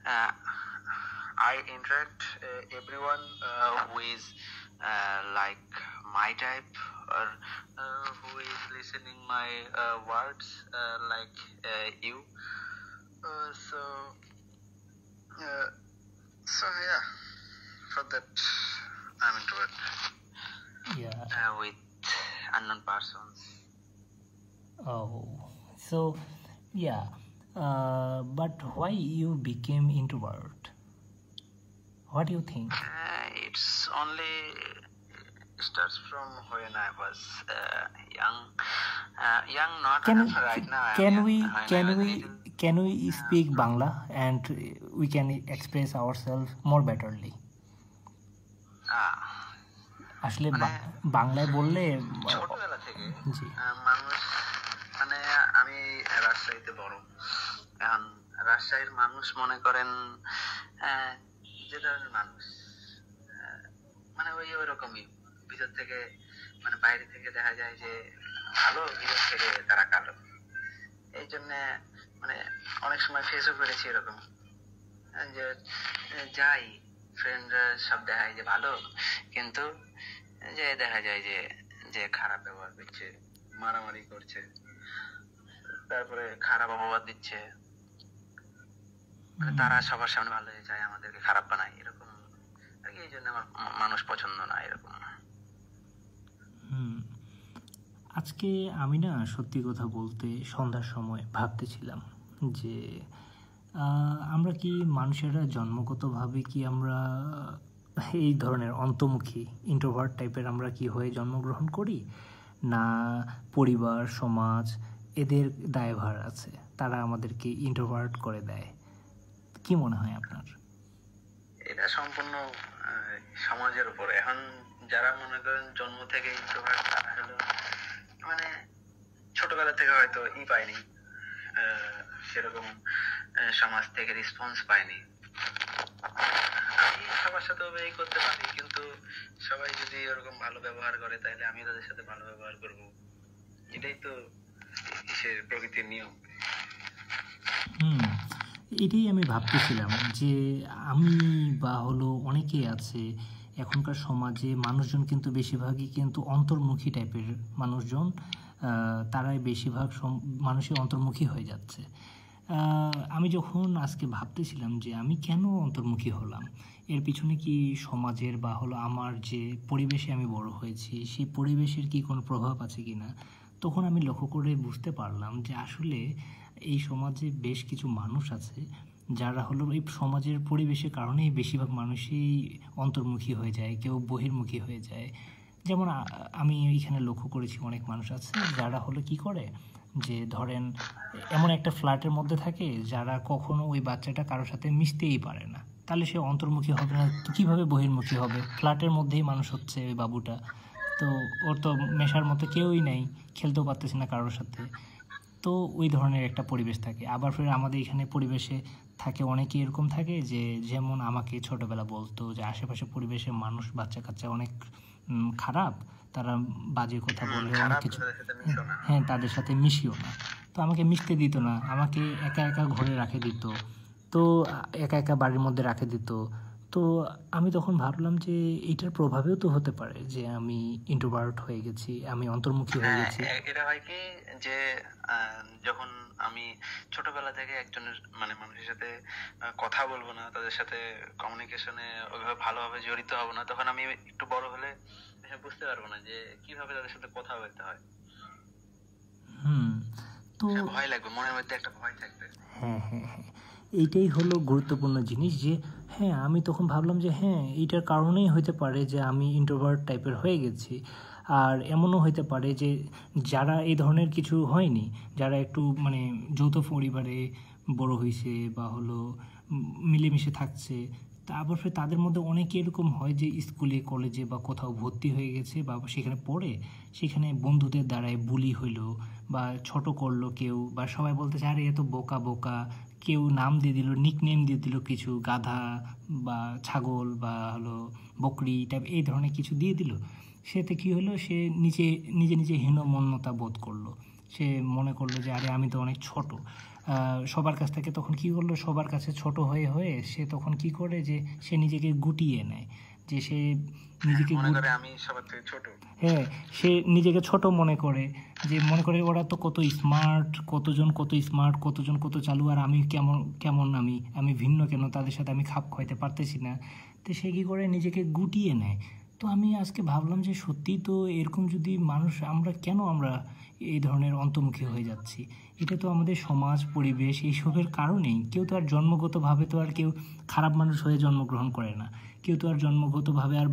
uh, I interact everyone who is like my type, or who is listening my words like you. So yeah, for that I'm introvert. With unknown persons. Oh, so yeah, but why you became introvert? What do you think? It's only starts from when I was young. Not right now. Can we speak Bangla and we can express ourselves more betterly? আসলে বাংলায় বললে ছোটবেলা থেকে মানুষ, মানে আমি রাজশাহীতে বড়, এখন রাজশাহীর মানুষ মনে করেন যে ধরনের মানুষ, মানে ওই রকমই ভিতর থেকে, মানে বাইরে থেকে দেখা যায় যে ভালো, ভিতর থেকে তারা কালো। এই জন্য মানে অনেক সময় ফেসও করেছি এরকম, যে যাই ফ্রেন্ডরা সব দেখায় যে ভালো, কিন্তু যে দেখা যায় যে খারাপ ব্যবহার করছে, মারামারি করছে, তারপরে খারাপ অপবাদ দিচ্ছে, তারা সবার সামনে ভালো হয়ে যায়, আমাদেরকে খারাপ বানায়, এরকম আর কি। এই জন্য আমার মানুষ পছন্দ না এরকম। আজকে আমি না সত্যি কথা বলতে সন্ধ্যার সময় ভাবতেছিলাম যে আমরা কি মানুষেরা জন্মগতভাবে কি আমরা এই ধরনের অন্তর্মুখী ইন্ট্রোভার্ট টাইপের আমরা কি হয়ে জন্মগ্রহণ করি, না পরিবার সমাজ এদের দায়ভার আছে, তারা আমাদেরকে ইন্ট্রোভার্ট করে দেয়? কি মনে হয় আপনার? এটা সম্পূর্ণ সমাজের উপর। এখন যারা মনে করেন জন্ম থেকে ইন্ট্রোভার্ট, তারা হলো মানে ছোটবেলা থেকে হয়তো পায়নি, সেরকম সমাজ থেকে রেসপন্স পায়নি। আমি সবার সাথে এই করতে পারি, কিন্তু সবাই যদি এরকম ভালো ব্যবহার করে তাহলে আমি তাদের সাথে ভালো ব্যবহার করব, এটাই তো প্রকৃতির নিয়ম। এটাই আমি ভাবতেছিলাম যে আমি বা হলো অনেকেই আছে এখনকার সমাজে, মানুষজন কিন্তু বেশিরভাগই কিন্তু অন্তর্মুখী টাইপের মানুষজন, তারাই বেশিরভাগ মানুষই অন্তর্মুখী হয়ে যাচ্ছে। আমি যখন আজকে ভাবতেছিলাম যে আমি কেন অন্তর্মুখী হলাম, এর পিছনে কি সমাজের বা হলো আমার যে পরিবেশে আমি বড় হয়েছি সেই পরিবেশের কি কোনো প্রভাব আছে কি না, তখন আমি লক্ষ্য করে বুঝতে পারলাম যে আসলে এই সমাজে বেশ কিছু মানুষ আছে যারা হলো এই সমাজের পরিবেশের কারণেই বেশিরভাগ মানুষই অন্তর্মুখী হয়ে যায়, কেউ বহির্মুখী হয়ে যায়। যেমন আমি এইখানে লক্ষ্য করেছি অনেক মানুষ আছে যারা হলো কি করে, যে ধরেন এমন একটা ফ্ল্যাটের মধ্যে থাকে যারা কখনো ওই বাচ্চাটা কারোর সাথে মিশতেই পারে না, তাহলে সে অন্তর্মুখী হবে না, কীভাবে বহির্মুখী হবে? ফ্ল্যাটের মধ্যেই মানুষ হচ্ছে ওই বাবুটা, তো ওর তো মেশার মতো কেউই নেই, খেলতেও পারতেছে না কারোর সাথে, তো ওই ধরনের একটা পরিবেশ থাকে। আবার ফের আমাদের এখানে পরিবেশে থাকে অনেকে এরকম থাকে যে, যেমন আমাকে ছোটোবেলা বলতো যে আশেপাশে পরিবেশের মানুষ বাচ্চা কাচ্চা অনেক খারাপ, তারা বাজে কথা বলে, অনেক কিছু, হ্যাঁ তাদের সাথে মিশিও না। তো আমাকে মিশতে দিত না, আমাকে একা একা ঘরে রাখে দিত, তো একা একা বাড়ির মধ্যে রাখে দিত। তো আমি তখন ভাবলাম যে এটার প্রভাবেও তো হতে পারে যে আমি ইন্ট্রোভার্ট হয়ে গেছি, আমি অন্তর্মুখী হয়ে গেছি। এটা হয় কি যে যখন আমি ছোটবেলা থেকে একজনের মানে মানুষের সাথে কথা বলবো না, তাদের সাথে কমিউনিকেশনে ওইভাবে ভালোভাবে জড়িত হব না, তখন আমি একটু বড় হলে বুঝতে পারবো না যে কিভাবে তাদের সাথে কথা বলতে হয়। তো ভয় লাগবে, মনের মধ্যে একটা ভয় থাকবে। হ্যাঁ হ্যাঁ হ্যাঁ, এইটাই হলো গুরুত্বপূর্ণ জিনিস, যে হ্যাঁ আমি তখন ভাবলাম যে হ্যাঁ এইটার কারণেই হতে পারে যে আমি ইন্ট্রোভার্ট টাইপের হয়ে গেছি। আর এমনও হতে পারে যে যারা এই ধরনের কিছু হয়নি, যারা একটু মানে যৌথ পরিবারে বড় হয়েছে বা হলো মিলেমিশে থাকছে, তারপর তাদের মধ্যে অনেকে এরকম হয় যে স্কুলে কলেজে বা কোথাও ভর্তি হয়ে গেছে বা সেখানে পড়ে, সেখানে বন্ধুদের দ্বারাই বুলি হইলো বা ছোট করলো কেউ, বা সবাই বলতেছে আরে এত বোকা বোকা, কেউ নাম দিয়ে দিল, নিক নেম দিয়ে দিল কিছু, গাধা বা ছাগল বা হলো বকরি টাইপ এই ধরনের কিছু দিয়ে দিল। সেতে কী হলো, সে নিজে নিজে হীনমন্যতা বোধ করলো, সে মনে করলো যে আরে আমি তো অনেক ছোট। সবার কাছ থেকে তখন কি করলো, সবার কাছে ছোট হয়ে হয়ে সে তখন কি করে যে সে নিজেকে গুটিয়ে নেয়, যে সে নিজেকে আমি সবার থেকে ছোট। হ্যাঁ, সে নিজেকে ছোট মনে করে, যে মনে করে ওরা তো কত স্মার্ট, কতজন কত চালু, আর আমি কেমন আমি ভিন্ন কেন, তাদের সাথে আমি খাপ খাইতে পারতেছি না। তো সে কী করে নিজেকে গুটিয়ে নেয়। তো আমি আজকে ভাবলাম যে সত্যি তো এরকম যদি মানুষ, আমরা এই ধরনের অন্তর্মুখী হয়ে যাচ্ছি, এটা তো আমাদের সমাজ পরিবেশ এইসবের কারণেই। কেউ তো আর জন্মগতভাবে তো আর কেউ খারাপ মানুষ হয়ে জন্মগ্রহণ করে না, কেউ তো আর জন্মগতভাবে আর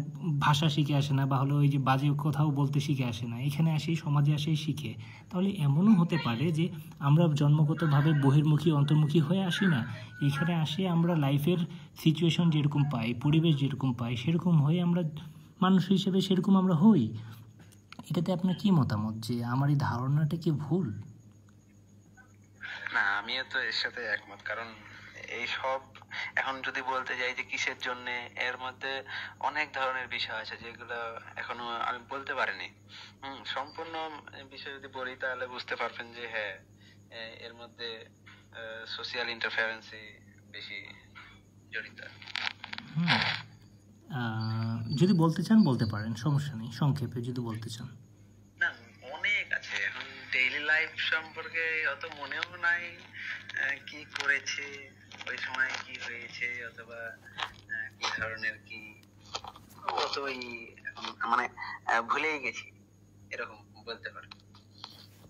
ভাষা শিখে আসে না, বা হলো ওই যে বাজে কথাও বলতে শিখে আসে না, এখানে আসেই সমাজে আসেই শিখে। তাহলে এমনও হতে পারে যে আমরা জন্মগতভাবে বহির্মুখী অন্তর্মুখী হয়ে আসি না, এখানে আসে আমরা লাইফের সিচুয়েশন যেরকম পাই, পরিবেশ যেরকম পাই, সেরকম হয়ে আমরা মানুষ হিসেবে সেরকম আমরা হই। এটাতে আপনার কি মতামত, যে আমার এই ধারণাটা কি ভুল? না, আমিও তো এর সাথে একমত। কারণ এই সব এখন যদি বলতে যাই যে কিসের জন্য, এর মধ্যে অনেক ধরনের বিষয় আছে যেগুলো এখনো আমি বলতে পারিনি। সম্পূর্ণ বিষয় যদি বলি তাহলে বুঝতে পারবেন যে হ্যাঁ, এর মধ্যে সোশিয়াল ইন্টারফারেন্সই বেশি জড়িত। যদি বলতে চান বলতে পারেন, সমস্যা নেই, সংক্ষেপে যদি বলতে চান। না, অনেক আছে। এখন ডেইলি লাইফ সম্পর্কে অত মনেও নাই কি করেছে ওই সময়, কি হয়েছে, অথবা কি ধরনের কি, অতই মানে ভুলেই গেছি এরকম বলতে পারো,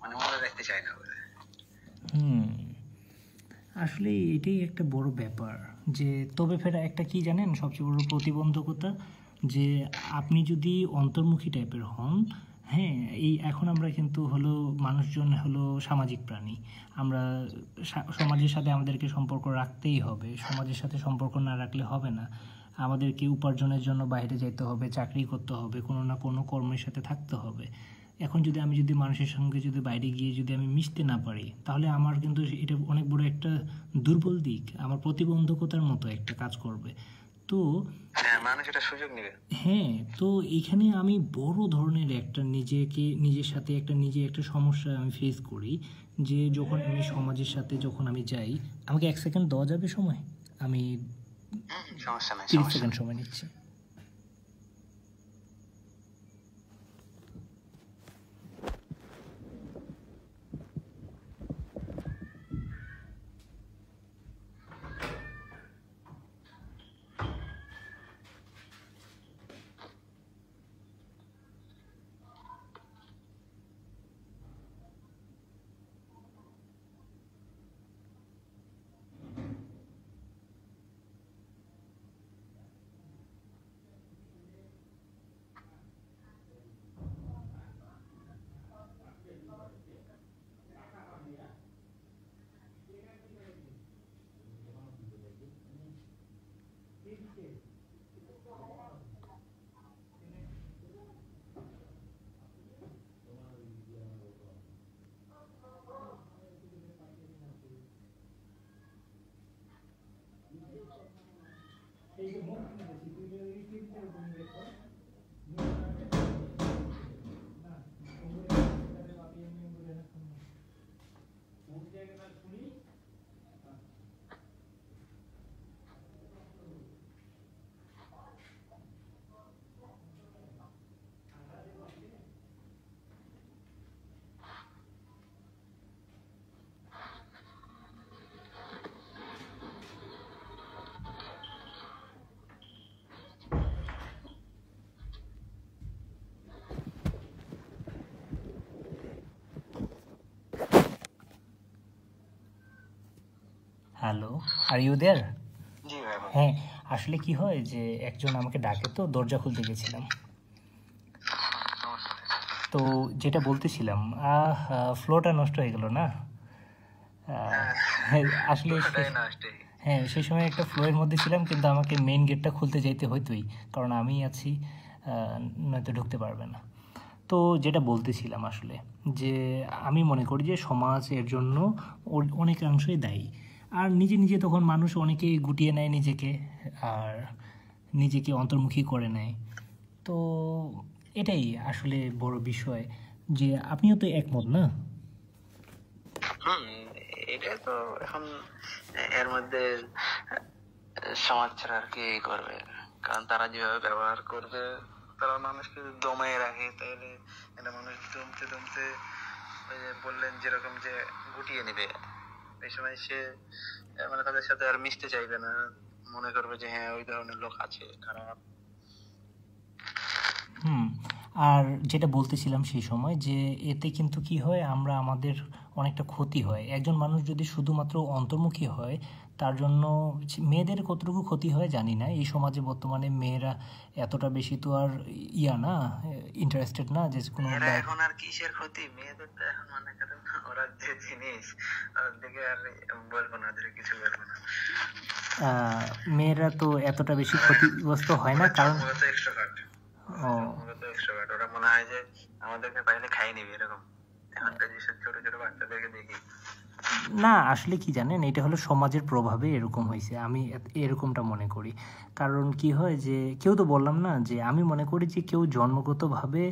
মানে মনে রাখতে চাই না। আসলে এটাই একটা বড় ব্যাপার। যে তবে ফের একটা কি জানেন সবচেয়ে বড় প্রতিবন্ধকতা, যে আপনি যদি অন্তর্মুখী টাইপের হন, হ্যাঁ, এই এখন আমরা কিন্তু হলো মানুষজন হলো সামাজিক প্রাণী, আমরা সমাজের সাথে আমাদেরকে সম্পর্ক রাখতেই হবে, সমাজের সাথে সম্পর্ক না রাখলে হবে না। আমাদেরকে উপার্জনের জন্য বাইরে যেতে হবে, চাকরি করতে হবে, কোনো না কোনো কর্মের সাথে থাকতে হবে। এখন যদি আমি মানুষের সঙ্গে যদি বাইরে গিয়ে যদি আমি মিশতে না পারি, তাহলে আমার কিন্তু এটা অনেক বড় একটা দুর্বল দিক, আমার প্রতিবন্ধকতার মতো একটা কাজ করবে। তো মানুষ এটা সুযোগ নেবে। হ্যাঁ, তো এখানে আমি বড় ধরনের একটা নিজের সাথে একটা সমস্যা আমি ফেস করি, যে যখন আমি সমাজের সাথে যখন আমি যাই, আমাকে 1 সেকেন্ড দেওয়া যাবে সময়? আমি 30 সেকেন্ড সময় নিচ্ছি। Hello, are you there? হ্যাঁ, আসলে কি হয় যে একজন আমাকে ডাকে, তো দরজা খুলতে গেছিলাম। তো যেটা বলতেছিলাম, ফ্লোটা নষ্ট হয়ে গেল না আসলে। হ্যাঁ, সেই সময় একটা ফ্লোয়ের মধ্যে ছিলাম, কিন্তু আমাকে মেইন গেটটা খুলতে যাইতে হইতোই, কারণ আমি আছি, নয়তো ঢুকতে পারবে না। তো যেটা বলতেছিলাম আসলে, যে আমি মনে করি যে সমাজ এর জন্য অনেকাংশই দায়ী। আর নিজে তখন মানুষ অনেকেই গুটিয়ে নেয় নিজেকে, আর নিজেকে অন্তর্মুখী করে নেয়। তো এটাই আসলে বড় বিষয়, যে আপনিও তো একমত না? এটা তো এখন এর মধ্যে সমাজ ছাড়া আর কি করবে, কারণ তারা যেভাবে ব্যবহার করবে, তারা মানুষকে দমে রাখে, তাহলে একটা মানুষ দমতে দমতে ওই যে বললেন যেরকম যে গুটিয়ে নিবে, এই সময় সে মানে তাদের সাথে আর মিশতে চাইবে না, মনে করবে যে হ্যাঁ ওই ধরনের লোক আছে খারাপ। আর যেটা বলতেছিলাম সেই সময় যে এতে কিন্তু কি হয়, আমরা আমাদের অনেকটা ক্ষতি হয়। একজন মানুষ যদি শুধুমাত্র অন্তর্মুখী হয়, তার জন্য মেয়েদের কতটুকু ক্ষতি হয় জানি না। এই সমাজে বর্তমানে মেয়েরা এতটা বেশি তো আর না ইন্টারেস্টেড না যে কোনো এখন আর কিসের ক্ষতি, মেয়েদের তো এখন মনে করেন ওরা যে জিনিস ওর দিকে আর বলবো না, ওদের কিছু বলবো না। মেয়েরা তো এতটা বেশি ক্ষতিগ্রস্ত হয় না, কারণ ওরা মনে হয় যে আমাদেরকে পাইলে খাই নিবি এরকম। এখনকার যেসব ছোট ছোট বাচ্চাদেরকে দেখি না, আসলে কি জানেন, এটা হলো সমাজের প্রভাবে এরকম হয়েছে, আমি এরকমটা মনে করি। কারণ কি হয় যে কেউ তো বললাম না যে আমি মনে করি যে কেউ জন্মগতভাবে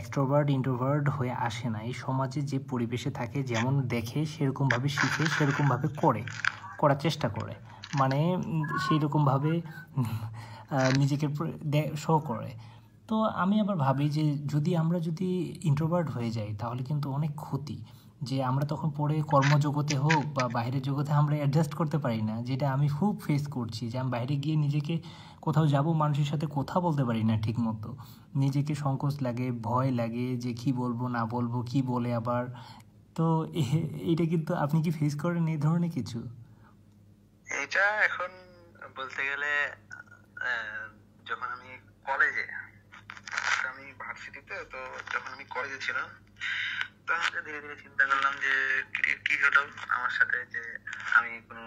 এক্সট্রোভার্ট ইন্ট্রোভার্ট হয়ে আসে না। এই সমাজে যে পরিবেশে থাকে, যেমন দেখে সেরকমভাবে শিখে, সেরকমভাবে করার চেষ্টা করে, মানে সেই রকমভাবে নিজেকে শো করে। তো আমি আবার ভাবি যে আমরা যদি ইন্ট্রোভার্ট হয়ে যাই তাহলে কিন্তু অনেক ক্ষতি, যে আমরা তখন পরে কর্মজগতে হোক বা বাইরের জগতে আমরা অ্যাডজাস্ট করতে পারি না, যেটা আমি খুব ফেস করছি। যে আমি বাইরে গিয়ে নিজেকে কোথাও যাব, মানুষের সাথে কথা বলতে পারি না ঠিক মতো, নিজেকে সংকোচ লাগে, ভয় লাগে যে কি বলবো না বলবো, কি বলে আবার। তো এইটা কিন্তু আপনি কি ফেস করেন এই ধরনের কিছু? এটা এখন বলতে গেলে যখন আমি কলেজে, আমি ভার্সিটিতে, তো যখন আমি কলেজে ছিলাম তখন ধীরে ধীরে চিন্তা করলাম যে কি হলো আমার সাথে, যে আমি কোনো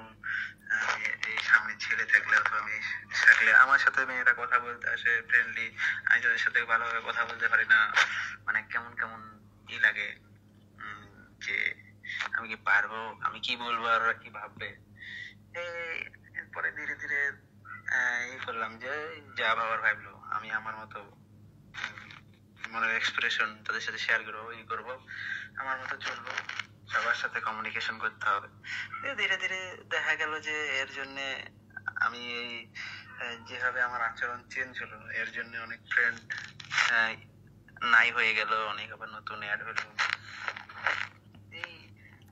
এই সামনে ছেলে থাকলে অথবা মেয়ে থাকলে আমার সাথে মেয়েরা কথা বলতে আসে ফ্রেন্ডলি, আমি তাদের সাথে ভালোভাবে কথা বলতে পারি না, মানে কেমন কেমন ই লাগে, যে আমি কি পারবো, আমি কি বলবো আর ওরা কি ভাববে। এরপরে ধীরে ধীরে ই করলাম যে যা ভাবার ভাবলো, আমি আমার মতো মনের এক্সপ্রেশন তাদের সাথে শেয়ার করবো, ই করবো, আমার মতো চলবো, সবার সাথে কমিউনিকেশন করতে হবে। ধীরে ধীরে দেখা গেল যে এর জন্য আমি এই যেভাবে আমার আচরণ চেঞ্জ হলো, এর জন্য অনেক ফ্রেন্ড নাই হয়ে গেল, অনেক আবার নতুন অ্যাড হলো, এই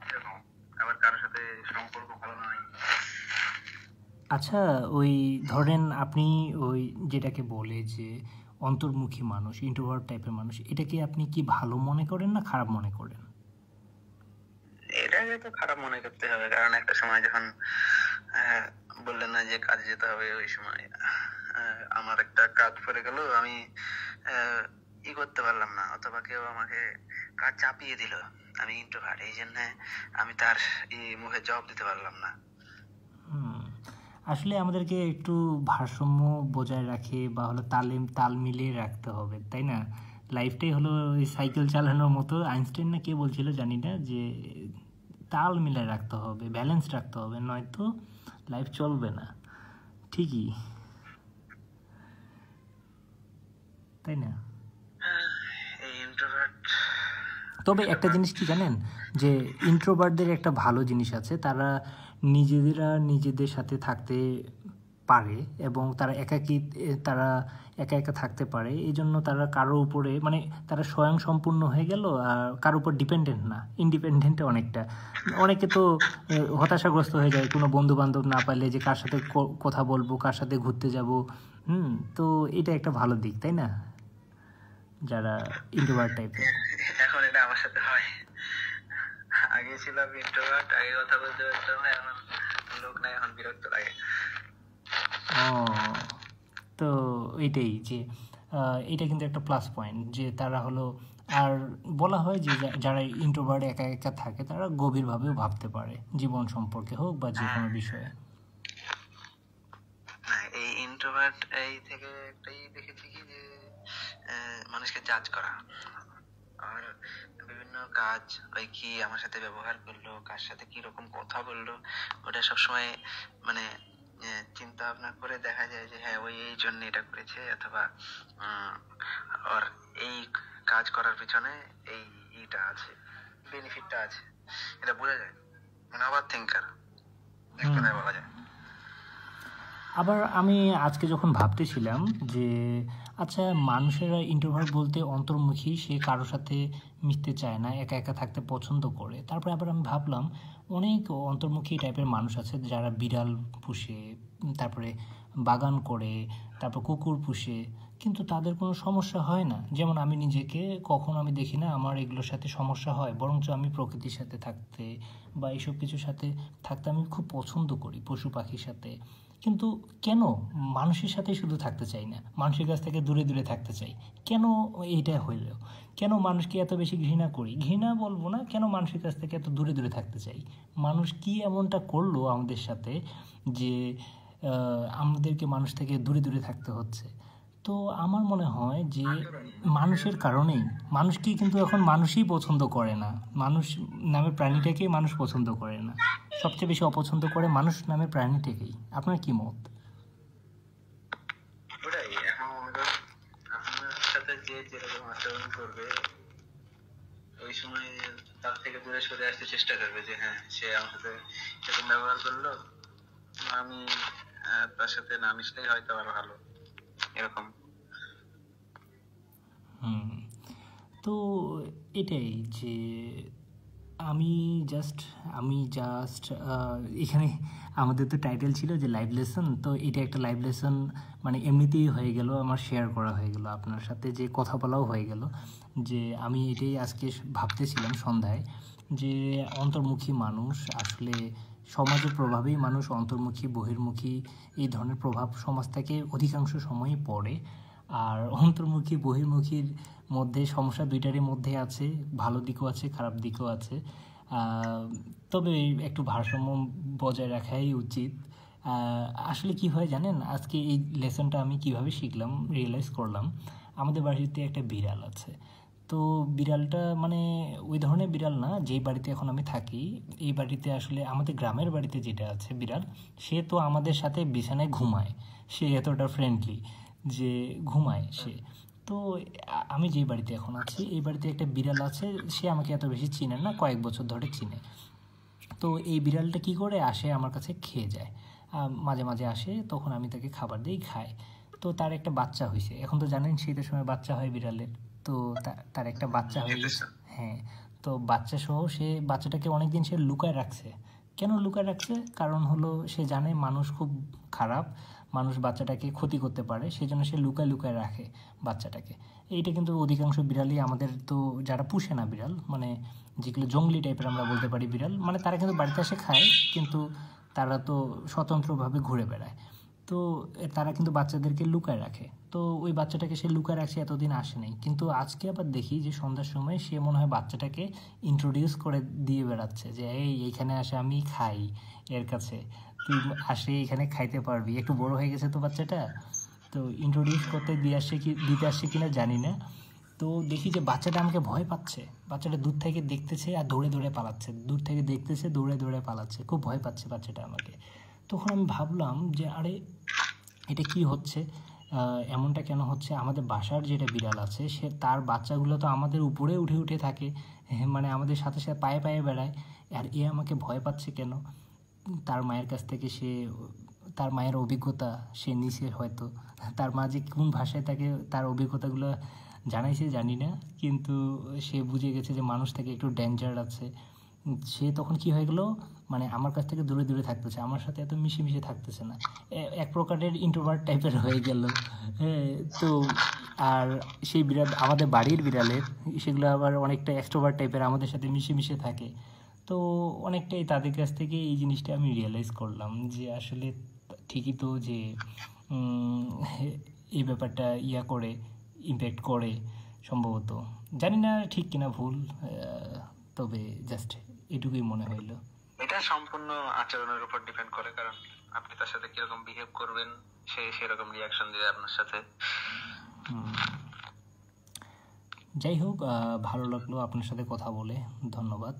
এরকম আবার কারোর সাথে সম্পর্ক ভালো নয়। আচ্ছা, ওই ধরেন আপনি ওই যেটাকে বলে যে অন্তর্মুখী মানুষ, ইন্ট্রোভার্ট টাইপের মানুষ, এটাকে আপনি কি ভালো মনে করেন না খারাপ মনে করেন? এটাকে তো খারাপ মনে করতে হবে, কারণ একটা সময় যখন বললেন না যে কাজে যেতে হবে, ওই সময় আমার একটা কাজ পড়ে গেল, আমি ই করতে পারলাম না, অথবা কেউ আমাকে কাজ চাপিয়ে দিল, আমি ইন্ট্রোভার্ট, এই জন্য আমি তার মুখে জবাব দিতে পারলাম না। আসলে আমাদেরকে একটু ভারসাম্য বজায় রাখে বা হলো তাল মিলিয়ে রাখতে হবে, তাই না? লাইফটাই হলো ওই সাইকেল চালানোর মতো। আইনস্টাইন না কে বলছিল জানি না, যে তাল মিলিয়ে রাখতে হবে, ব্যালেন্স রাখতে হবে, নয়তো লাইফ চলবে না। ঠিকই, তাই না? তবে একটা জিনিস কি জানেন, যে ইন্ট্রোভার্টদের একটা ভালো জিনিস আছে, তারা নিজেদের সাথে থাকতে পারে এবং তারা একা একা থাকতে পারে। এই জন্য তারা কারোর উপরে, মানে তারা স্বয়ংসম্পূর্ণ হয়ে গেল, আর কারোর উপর ডিপেন্ডেন্ট না, ইন্ডিপেন্ডেন্ট অনেকটা। অনেকে তো হতাশাগ্রস্ত হয়ে যায় কোনো বন্ধু বান্ধব না পাইলে, যে কার সাথে কথা বলবো, কার সাথে ঘুরতে যাব। তো এটা একটা ভালো দিক, তাই না, যারা ইন্ট্রোভার্ট টাইপের। এখন এটা আমার সাথে হয়, আগে ছিলাম ইন্ট্রোভার্ট, আগে কথা বলতে পারতাম না, এখন লোক নাই, এখন বিরক্ত লাগে। তো এইটাই, যে এটা কিন্তু একটা প্লাস পয়েন্ট, যে তারা হলো, আর বলা হয় যে যারা ইন্ট্রোভার্ট একা একা থাকে তারা গভীরভাবেও ভাবতে পারে, জীবন সম্পর্কে হোক বা যে কোনো বিষয়ে। এই ইন্ট্রোভার্ট এই থেকে একটাই দেখেছি কি, যে মানুষকে জাজ করা, আর বিভিন্ন কাজ, ওই কি আমার সাথে ব্যবহার করলো, কার সাথে কি রকম কথা বললো, ওটা সবসময় মানে চিন্তা ভাবনা করে দেখা যায় যে হ্যাঁ ওই এই জন্য এটা করেছে, অথবা ওর এই কাজ করার পিছনে এইটা আছে, বেনিফিটটা আছে, এটা বোঝা যায়। মানে ওভার থিঙ্কার এক হুম। কথায় বলা যায়। আবার আমি আজকে যখন ভাবতেছিলাম যে আচ্ছা, মানুষেরা ইন্ট্রোভার্ট বলতে অন্তর্মুখী, সে কারোর সাথে মিশতে চায় না, একা একা থাকতে পছন্দ করে। তারপরে আবার আমি ভাবলাম অনেক অন্তর্মুখী টাইপের মানুষ আছে যারা বিড়াল পুষে, তারপরে বাগান করে, তারপর কুকুর পুষে, কিন্তু তাদের কোনো সমস্যা হয় না। যেমন আমি নিজেকে কখনো আমি দেখি না আমার এগুলোর সাথে সমস্যা হয়, বরঞ্চ আমি প্রকৃতির সাথে থাকতে বা এইসব কিছুর সাথে থাকতে আমি খুব পছন্দ করি, পশু পাখির সাথে। কিন্তু কেন মানুষের সাথে শুধু থাকতে চাই না, মানুষের কাছ থেকে দূরে দূরে থাকতে চাই? কেন এইটা হইল? কেন মানুষকে এত বেশি ঘৃণা করি? ঘৃণা বলবো না, কেন মানুষের কাছ থেকে এত দূরে দূরে থাকতে চাই? মানুষ কি এমনটা করলো আমাদের সাথে যে আমাদেরকে মানুষ থেকে দূরে দূরে থাকতে হচ্ছে? তো আমার মনে হয় যে মানুষের কারণেই। মানুষকে কিন্তু এখন মানুষই পছন্দ করে না, মানুষ নামের প্রাণীটাকেই মানুষ পছন্দ করে না, সবচেয়ে বেশি অপছন্দ করে মানুষ নামের প্রাণীটাকেই। আপনার কি মত? ওটাই, এখন মনে করেন আপনার সাথে যে যেরকম আচরণ করবে ওই সময় তার থেকে দূরে সরে আসতে চেষ্টা করবে, যে হ্যাঁ সে আমার সাথে সেরকম ব্যবহার করলো, আমি তার সাথে না মিশলেই হয়তো আরো ভালো, এরকম। হুম। তো এটাই যে আমি জাস্ট এখানে আমাদের তো টাইটেল ছিল যে লাইভ লেসন, তো এটা একটা লাইভ লেসন মানে এমনিতেই হয়ে গেল, আমার শেয়ার করা হয়ে গেল আপনার সাথে, যে কথা বলাও হয়ে গেল। যে আমি এটাই আজকে ভাবতেছিলাম সন্ধ্যায়, যে অন্তর্মুখী মানুষ আসলে সমাজের প্রভাবেই মানুষ অন্তর্মুখী বহির্মুখী এই ধরনের প্রভাব সমাজ থেকে অধিকাংশ সময়ই পড়ে। আর অন্তর্মুখী বহির্মুখীর মধ্যে সমস্যা দুইটারই মধ্যে আছে, ভালো দিকও আছে, খারাপ দিকও আছে। তবে একটু ভারসাম্য বজায় রাখাই উচিত। আসলে কি হয় জানেন, আজকে এই লেসনটা আমি কিভাবে শিখলাম, রিয়েলাইজ করলাম। আমাদের বাড়িতে একটা বিড়াল আছে। তো বিড়ালটা মানে ওই ধরনের বিড়াল না যেই বাড়িতে এখন আমি থাকি। এই বাড়িতে আসলে আমাদের গ্রামের বাড়িতে যেটা আছে বিড়াল, সে তো আমাদের সাথে বিছানায় ঘুমায়, সে এতটা ফ্রেন্ডলি যে ঘুমায় সে। তো আমি যেই বাড়িতে এখন আছি এই বাড়িতে একটা বিড়াল আছে, সে আমাকে এত বেশি চিনে না, কয়েক বছর ধরে চিনে। তো এই বিড়ালটা কি করে আসে আমার কাছে খেয়ে যায়, মাঝে মাঝে আসে, তখন আমি তাকে খাবার দিই, খায়। তো তার একটা বাচ্চা হয়েছে, এখন তো জানেন শীতের সময় বাচ্চা হয় বিড়ালের। তো তার একটা বাচ্চা হয়ে গেছে। হ্যাঁ। তো বাচ্চা সহ সে বাচ্চাটাকে অনেকদিন সে লুকায় রাখছে। কেন লুকায় রাখছে? কারণ হলো সে জানে মানুষ খুব খারাপ, মানুষ বাচ্চাটাকে ক্ষতি করতে পারে, সেই জন্য সে লুকায় লুকায় রাখে বাচ্চাটাকে। এইটা কিন্তু অধিকাংশ বিড়ালই আমাদের, তো যারা পুষে না বিড়াল, মানে যেগুলো জঙ্গলি টাইপের আমরা বলতে পারি বিড়াল, মানে তারা কিন্তু বাড়িতে এসে খায়, কিন্তু তারা তো স্বতন্ত্রভাবে ঘুরে বেড়ায়। তো তারা কিন্তু বাচ্চাদেরকে লুকায় রাখে। তো ওই বাচ্চাটাকে সে লুকায় রাখছে, এতদিন আসে নাই, কিন্তু আজকে আবার দেখি যে সন্ধ্যার সময় সে মনে হয় বাচ্চাটাকে ইন্ট্রোডিউস করে দিয়ে বেড়াচ্ছে, যে এইখানে আসে, আমি খাই এর কাছে, তুই আসে এখানে খাইতে পারবি, একটু বড় হয়ে গেছে তো বাচ্চাটা। তো ইন্ট্রোডিউস করতে দিতে আসছে কিনা জানি না। তো দেখি যে বাচ্চাটা আমাকে ভয় পাচ্ছে, বাচ্চাটা দূর থেকে দেখতেছে আর দৌড়ে দৌড়ে পালাচ্ছে, দূর থেকে দেখতেছে দৌড়ে দৌড়ে পালাচ্ছে, খুব ভয় পাচ্ছে বাচ্চাটা আমাকে। তখন আমি ভাবলাম যে আরে এটা কি হচ্ছে, এমনটা কেন হচ্ছে? আমাদের বাসার যেটা বিড়াল আছে সে, তার বাচ্চাগুলো তো আমাদের উপরে উঠে উঠে থাকে, মানে আমাদের সাথে সাথে পায়ে পায়ে বেড়ায়, আর এ আমাকে ভয় পাচ্ছে কেন? তার মায়ের কাছ থেকে সে, তার মায়ের অভিজ্ঞতা সে নিছে হয়তো, তার মা যে কোন ভাষায় তাকে তার অভিজ্ঞতাগুলো জানাইছে জানি না, কিন্তু সে বুঝে গেছে যে মানুষ থেকে একটু ডেঞ্জার আছে। সে তখন কি হয়ে গেল, মানে আমার কাছ থেকে দূরে দূরে থাকতেছে, আমার সাথে এত মিশে মিশে থাকতেছে না, এক প্রকারের ইন্ট্রোভার্ট টাইপের হয়ে গেল। হ্যাঁ। তো আর সেই বিড়াল, আমাদের বাড়ির বিড়ালের, সেগুলো আবার অনেকটা এক্সট্রোভার্ট টাইপের, আমাদের সাথে মিশে মিশে থাকে। তো অনেকটাই তাদের কাছ থেকে এই জিনিসটা আমি রিয়েলাইজ করলাম যে আসলে ঠিকই তো, যে এই ব্যাপারটা করে ইম্প্যাক্ট করে সম্ভবত, জানি না ঠিক কিনা ভুল, তবে জাস্ট এটুকুই মনে হইল। এটা সম্পূর্ণ আচরণের উপর ডিপেন্ড করে, কারণ আপনি তার সাথে কিরকম বিহেভ করবেন সে সেরকম রিয়াকশন দিবে আপনার সাথে। যাই হোক, ভালো লাগলো আপনার সাথে কথা বলে, ধন্যবাদ।